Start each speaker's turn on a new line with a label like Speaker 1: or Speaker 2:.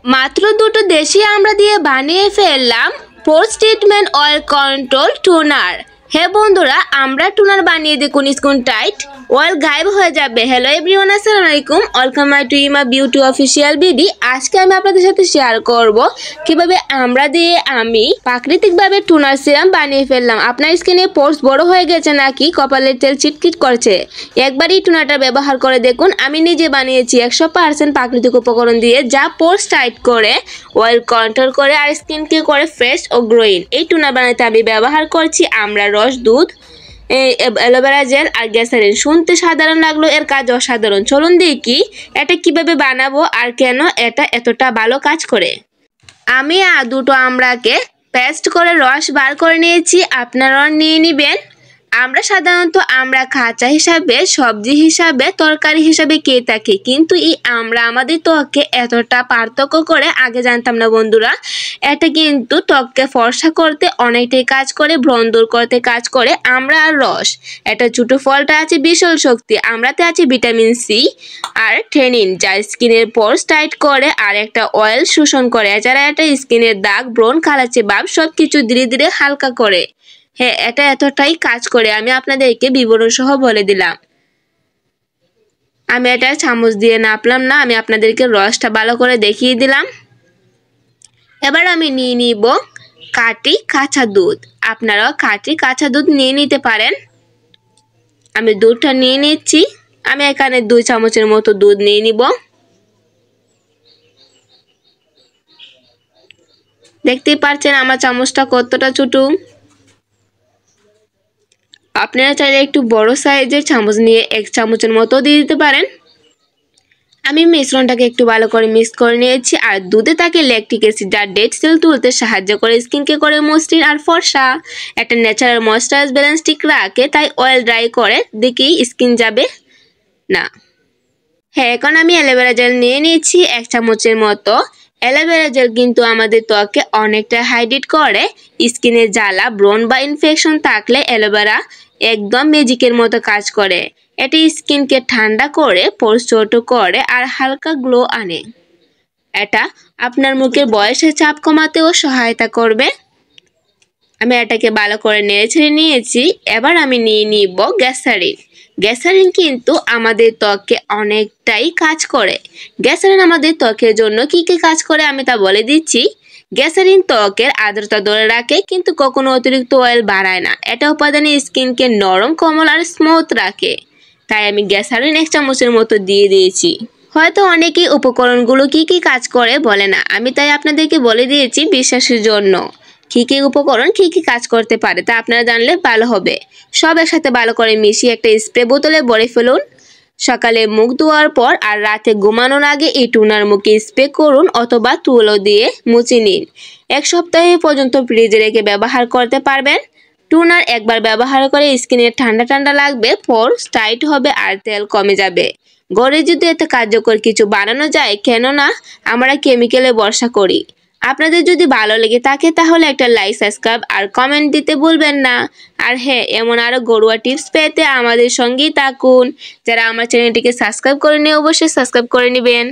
Speaker 1: মাত্র দুটো দেশি আমরা দিয়ে বানিয়ে ফেললাম post treatment oil control toner. হ্যাঁ বন্ধুরা, আমরা টুনার বানিয়ে দেখুন স্কিন টাইট অয়েল গায়েব হয়ে যাবে। হ্যালো এভরিওয়ান, আসসালামু আলাইকুম, ওয়েলকাম টু ইমা বিউটি অফিসিয়াল বিডি। আজকে আমি আপনাদের সাথে শেয়ার করব কিভাবে আমরা দিয়ে আমি প্রাকৃতিকভাবে টুনার সিরাম বানিয়ে ফেললাম। আপনার স্কিনে পোর্স বড় হয়ে গেছে নাকি কপালের তেল চিটকিট করছে, একবারই টুনাটা ব্যবহার করে দেখুন। আমি নিজে বানিয়েছি 100% প্রাকৃতিক উপকরণ দিয়ে, যা পোর্স টাইট করে, অয়েল কন্ট্রোল করে আর স্কিনকে করে ফ্রেশ ও গ্লোয়িং। এই টুনা বানাতে আমি ব্যবহার করছি আমরা রস, দুধ, অ্যালোভেরা জেল আর গ্যাসারিন। শুনতে সাধারণ লাগলো, এর কাজ অসাধারণ। চলুন দেখি এটা কিভাবে বানাবো আর কেন এটা এতটা ভালো কাজ করে। আমি দুটো আমড়াকে পেস্ট করে রস বার করে নিয়েছি, আপনারাও নিয়ে নেবেন। আমরা সাধারণত আমরা কাঁচা হিসাবে, সবজি হিসাবে, তরকারি হিসাবে খেয়ে থাকি, কিন্তু এই আমরা আমাদের ত্বককে এতটা পার্থক্য করে আগে জানতাম না বন্ধুরা। এটা কিন্তু ত্বককে ফর্সা করতে অনেকটাই কাজ করে, ব্রণ দূর করতে কাজ করে আমরা আর রস। এটা ছোট ফলটা আছে বিশাল শক্তি, আমরাতে আছে ভিটামিন সি আর ট্যানিন, যা স্কিনের পোর্স টাইট করে আর একটা অয়েল শোষণ করে। এছাড়া এটা স্কিনের দাগ, ব্রণ, কালাচে ভাব সবকিছু ধীরে ধীরে হালকা করে। হ্যাঁ, এটা এতটাই কাজ করে আমি আপনাদেরকে বিবরণ সহ বলে দিলাম। আমি এটা চামচ দিয়ে নাপলাম না, আমি আপনাদেরকে রসটা ভালো করে দেখিয়ে দিলাম। এবার আমি নিয়ে নিব কাটি কাঁচা দুধ। আপনারাও কাটি কাঁচা দুধ নিয়ে নিতে পারেন। আমি দুধটা নিয়ে নিচ্ছি। আমি এখানে 2 চামচের মতো দুধ নিয়ে নিব। দেখতেই পাচ্ছেন আমার চামচটা কতটা ছোট। আপনারা চাইলে একটু বড় সাইজের চামচ নিয়ে 1 চামচের মতো দিয়ে দিতে পারেন। আমি মিশ্রণটাকে একটু ভালো করে মিক্স করে নিয়েছি। আর দুধে থাকে ল্যাকটিক অ্যাসিড, যা ডেড সেল তুলতে সাহায্য করে, স্কিনকে করে মসৃণ আর ফর্সা। একটা ন্যাচারাল ময়েশ্চারাইজ ব্যালেন্স ঠিক রাখে, তাই অয়েল ড্রাই করে দেখেই স্কিন যাবে না। হ্যাঁ, এখন আমি অ্যালোভেরা জেল নিয়ে নিয়েছি 1 চামচের মতো। অ্যালোভেরা জেল কিন্তু আমাদের ত্বককে অনেকটা হাইড্রেট করে। স্কিনে জ্বালা, ব্রণ বা ইনফেকশন থাকলে অ্যালোভেরা একদম ম্যাজিকের মতো কাজ করে। এটি স্কিনকে ঠান্ডা করে, পোর্স ছোট করে আর হালকা গ্লো আনে। এটা আপনার মুখের বয়সের চাপ কমাতেও সহায়তা করবে। আমি এটাকে ভালো করে নেড়ে নিয়েছি। এবার আমি নিয়ে নিব গ্যাসারিন। গ্যাসারিন কিন্তু আমাদের ত্বকে অনেকটাই কাজ করে। গ্যাসারিন আমাদের ত্বকের জন্য কি কি কাজ করে আমি তা বলে দিচ্ছি। গ্যাসারিন ত্বকের আর্দ্রতা ধরে রাখে, কিন্তু কখনো অতিরিক্ত অয়েল বাড়ায় না। এটা উপাদানে স্কিনকে নরম, কোমল আর স্মুথ রাখে, তাই আমি গ্যাসারিন 1 চামচের মতো দিয়ে দিয়েছি। হয়তো অনেকেই উপকরণগুলো কি কি কাজ করে বলে না, আমি তাই আপনাদেরকে বলে দিয়েছি বিশ্বাসের জন্য কি কি উপকরণ কি কি কাজ করতে পারে, তা আপনারা জানলে ভালো হবে। সব একসাথে ভালো করে মিশিয়ে একটা স্প্রে বোতলে ভরে ফেলুন। সকালে মুখ ধোয়ার পর আর রাতে ঘুমানোর আগে এই টুনার মুখে স্প্রে করুন অথবা তুলো দিয়ে মুছে নিন। 1 সপ্তাহ পর্যন্ত ফ্রিজে রেখে ব্যবহার করতে পারবেন। টুনার একবার ব্যবহার করে স্কিনে ঠান্ডা ঠান্ডা লাগবে, পোর্স টাইট হবে আর তেল কমে যাবে। ঘরে যদি এতে কার্যকর কিছু বানানো যায়, কেননা আমরা কেমিক্যালে ভরসা করি। আপনাদের যদি ভালো লেগে থাকে তাহলে একটা লাইক, সাবস্ক্রাইব আর কমেন্ট দিতে ভুলবেন না। আর হ্যাঁ, এমন আরও ঘরোয়া টিপস পেতে আমাদের সঙ্গেই থাকুন। যারা আমার চ্যানেলটিকে সাবস্ক্রাইব করেনি অবশ্যই সাবস্ক্রাইব করে নেবেন।